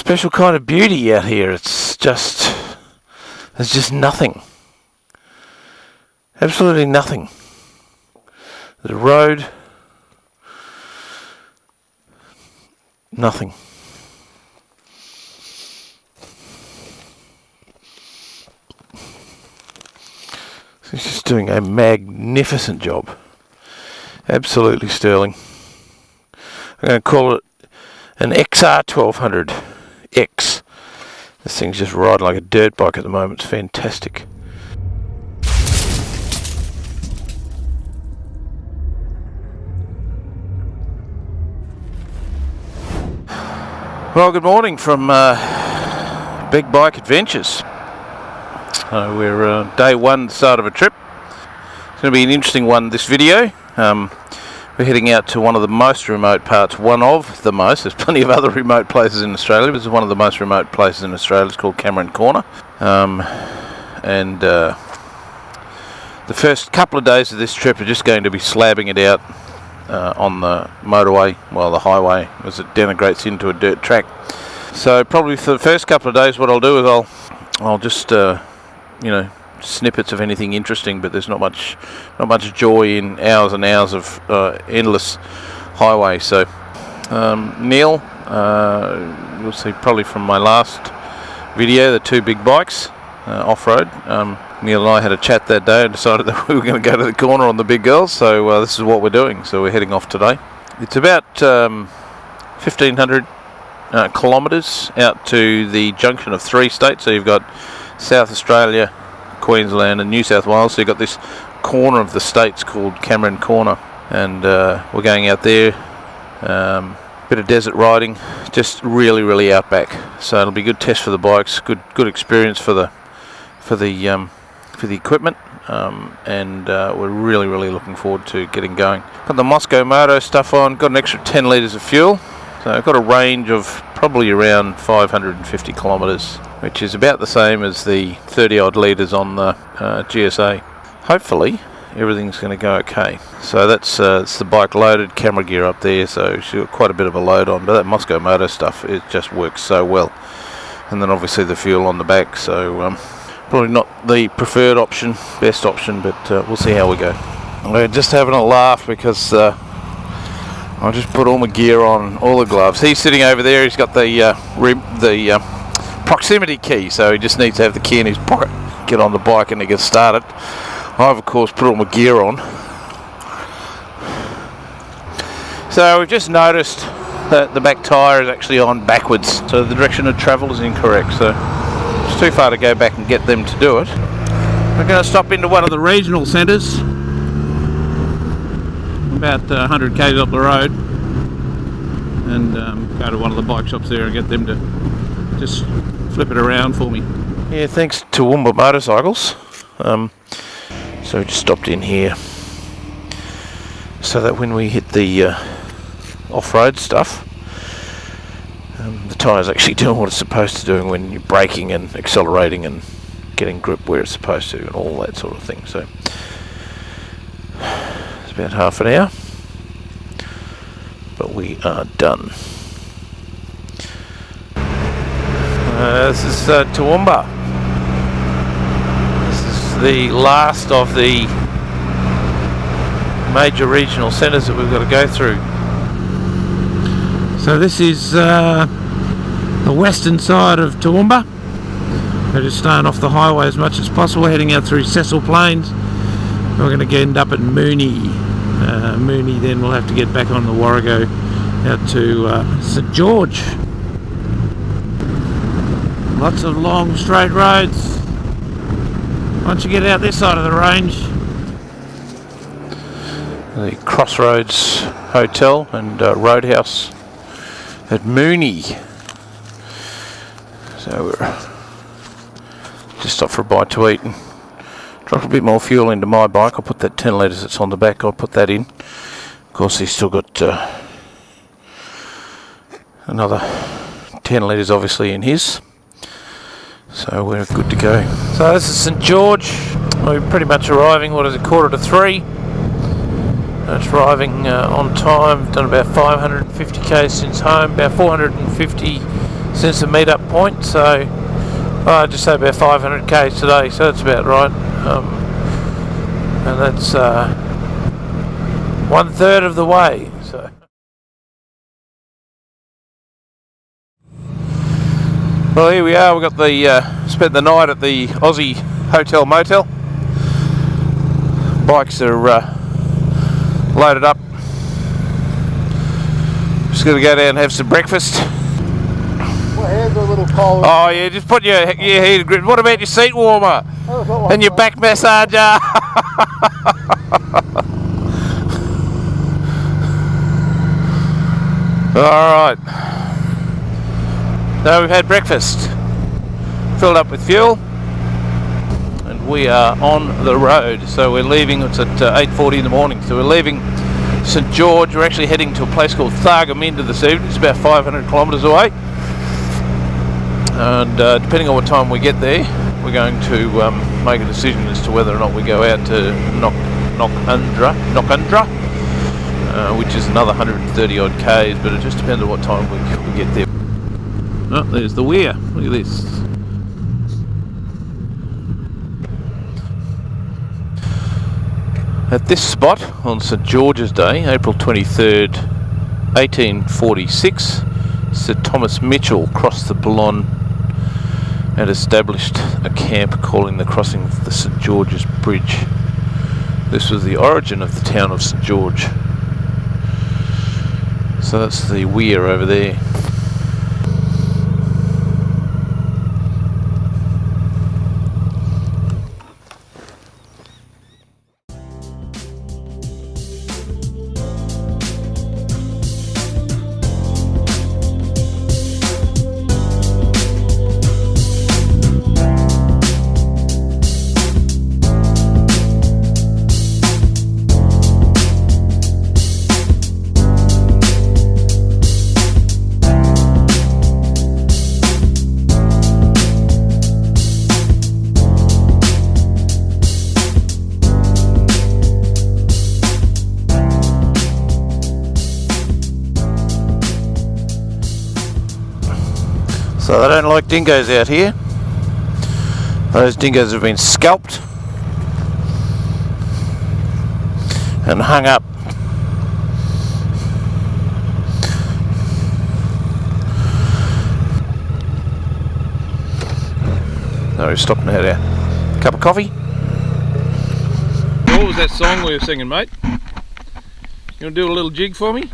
special kind of beauty out here. There's just nothing. Absolutely nothing. There's a road. Nothing. He's just doing a magnificent job. Absolutely sterling. I'm going to call it an XR1200X. This thing's just riding like a dirt bike at the moment. It's fantastic. Well, good morning from Big Bike Adventures. We're day one, start of a trip. It's going to be an interesting one, this video. We're heading out to one of the most remote parts, there's plenty of other remote places in Australia, but this is one of the most remote places in Australia. It's called Cameron Corner. The first couple of days of this trip are just going to be slabbing it out on the motorway, the highway, as it denigrates into a dirt track. So probably for the first couple of days what I'll do is I'll just snippets of anything interesting, but there's not much joy in hours and hours of endless highway. So Neil, you'll see probably from my last video, the two big bikes off-road. Neil and I had a chat that day and decided that we were going to go to the corner on the big girls, so this is what we're doing. So we're heading off today. It's about 1,500 kilometres out to the junction of three states. So you've got South Australia, Queensland and New South Wales. So you've got this corner of the states called Cameron Corner, and we're going out there. Bit of desert riding, just really outback. So it'll be a good test for the bikes, good experience for the equipment, and we're really looking forward to getting going. Got the Moscow Moto stuff on. Got an extra 10 litres of fuel. So I've got a range of probably around 550 kilometres, which is about the same as the 30 odd litres on the GSA. Hopefully everything's going to go okay. So that's it's the bike loaded, camera gear up there, so she's got quite a bit of a load on, but that Moscow Moto stuff, it just works so well. And then obviously the fuel on the back, so probably not the preferred option, best option, but we'll see how we go. We're just having a laugh because I just put all my gear on, all the gloves. He's sitting over there. He's got the proximity key, so he just needs to have the key in his pocket, get on the bike and he gets started. I've of course put all my gear on. So we've just noticed that the back tyre is actually on backwards, so the direction of travel is incorrect. So it's too far to go back and get them to do it. We're going to stop into one of the regional centres, about 100 k's up the road, and go to one of the bike shops there and get them to just flip it around for me. Yeah, thanks to Toowoomba Motorcycles. So we just stopped in here so that when we hit the off-road stuff, the tyre's actually doing what it's supposed to do when you're braking and accelerating and getting grip where it's supposed to and all that sort of thing. So it's about half an hour, but we are done. This is Toowoomba. This is the last of the major regional centres that we've got to go through. So this is the western side of Toowoomba. We're just staying off the highway as much as possible, heading out through Cecil Plains. We're going to end up at Moonee. Moonee, then we'll have to get back on the Warrego out to St George. Lots of long straight roads. Once you get out this side of the range, the Crossroads Hotel and Roadhouse at Moonee. So we're just stopped for a bite to eat and dropped a bit more fuel into my bike. I'll put that 10 litres that's on the back, I'll put that in. Of course he's still got another 10 litres obviously in his. So we're good to go. So this is St George. We're pretty much arriving, 3:15. That's arriving on time. Done about 550 k's since home, about 450 since the meet-up point, so I just say about 500 k's today, so that's about right. And that's 1/3 of the way. So. Well, here we are. We got the spent the night at the Aussie Hotel Motel. Bikes are loaded up. Just going to go down and have some breakfast. My hands are a little cold. Oh yeah, just put your heated grip. What about your seat warmer? And your back massager? Alright. So we've had breakfast. Filled up with fuel. And we are on the road. So we're leaving, it's at 8:40 in the morning. So we're leaving St George. We're actually heading to a place called Thargomindah this evening. It's about 500 kilometres away. And depending on what time we get there, we're going to make a decision as to whether or not we go out to Nokandra, which is another 130 odd k's, but it just depends on what time we get there. Oh, there's the weir. Look at this. At this spot on St George's Day, April 23rd, 1846, Sir Thomas Mitchell crossed the Boulogne and established a camp calling the crossing of the St George's Bridge. This was the origin of the town of St George. So that's the weir over there. So they don't like dingoes out here. Those dingoes have been scalped and hung up. No, we're stopping out there. Cup of coffee. What was that song we were singing, mate? You want to do a little jig for me?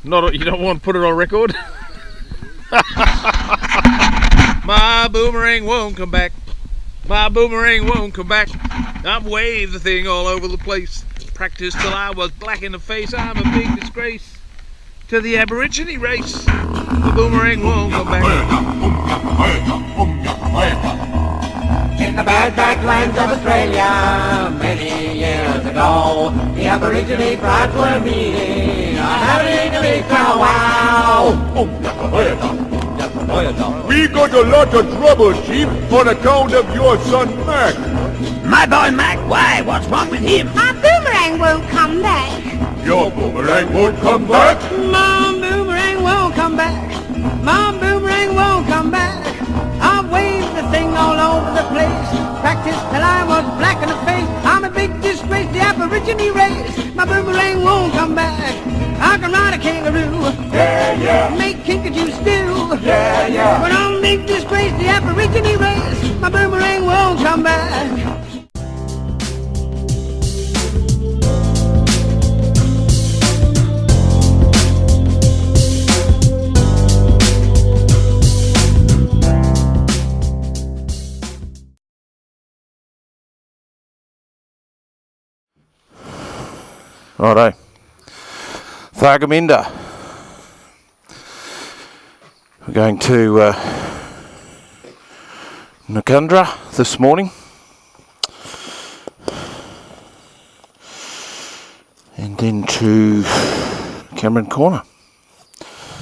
Not, you don't want to put it on record? My boomerang won't come back. My boomerang won't come back. I've waved the thing all over the place. Practiced till I was black in the face. I'm a big disgrace to the Aborigine race. The boomerang won't come back. In the bad lands of Australia, many years ago, the Aborigine tribes were meeting, having a big powwow. We got a lot of trouble, Chief, on account of your son, Mac. My boy Mac, why? What's wrong with him? My boomerang won't come back. Your boomerang won't come back? My boomerang won't come back. My boomerang won't come back. I've waved the thing all over the place. Practiced till I was black in the face. I'm a big disgrace, the Aborigine race. My boomerang won't come back. I can ride a kangaroo. Yeah, yeah. Make kinkajou stew. Yeah, yeah. But I'm a big disgrace, the Aborigine race. My boomerang won't come back. Righto. Thargomindah. We're going to Nokandra this morning. And then to Cameron Corner.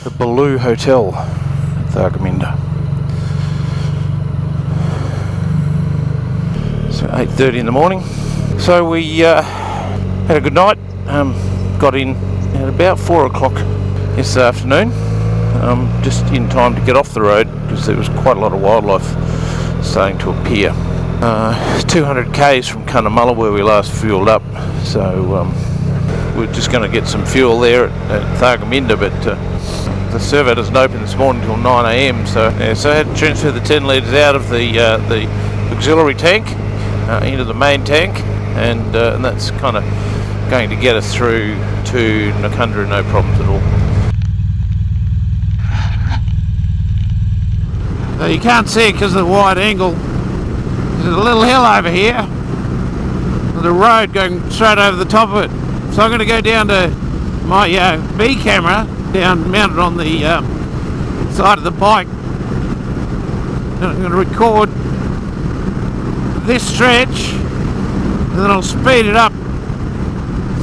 The Baloo Hotel at Thargomindah. So 8:30 in the morning. So we had a good night. Got in at about 4 o'clock this afternoon. just in time to get off the road because there was quite a lot of wildlife starting to appear. 200 k's from Cunnamulla where we last fueled up, so we're just going to get some fuel there at Thargomindah, but the servo doesn't open this morning until 9 a.m, so I had to transfer the 10 litres out of the auxiliary tank into the main tank, and that's kind of going to get us through to Nakundra, no problems at all. So you can't see it because of the wide angle. There's a little hill over here with a road going straight over the top of it. So I'm going to go down to my B camera, mounted on the side of the bike. And I'm going to record this stretch, and then I'll speed it up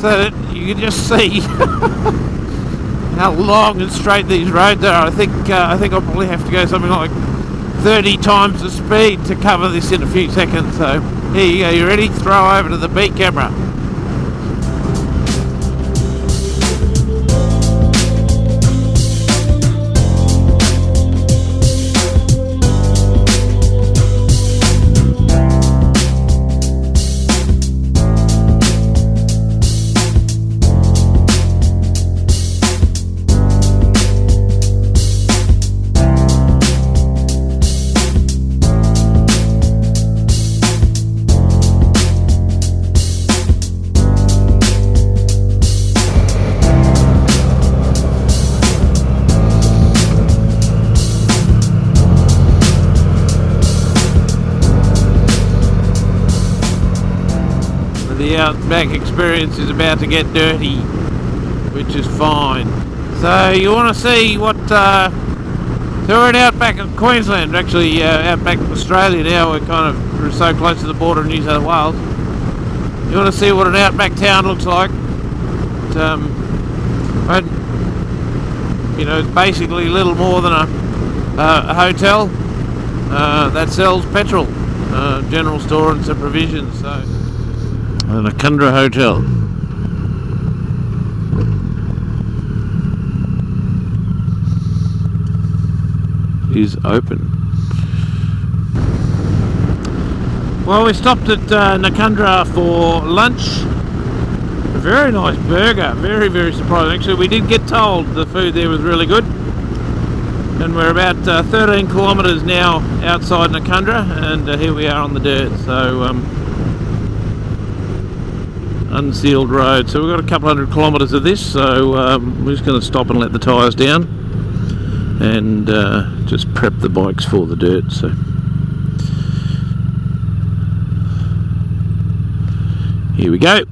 so that you can just see how long and straight these roads are. I think I'll probably have to go something like 30 times the speed to cover this in a few seconds. So here you go, you ready? Throw over to the beat camera. The Outback experience is about to get dirty, which is fine. So you want to see what so we're in Outback of Queensland, actually Outback of Australia now. We're so close to the border of New South Wales. You want to see what an Outback town looks like. It's basically little more than a hotel that sells petrol, general store and some provisions. So the Nakundra Hotel is open. Well, we stopped at Nakundra for lunch. A very nice burger, very, very surprising. Actually, we did get told the food there was really good. And we're about 13 kilometres now outside Nakundra, and here we are on the dirt. So unsealed road, so we've got a couple hundred kilometres of this, so we're just going to stop and let the tyres down and just prep the bikes for the dirt. So here we go.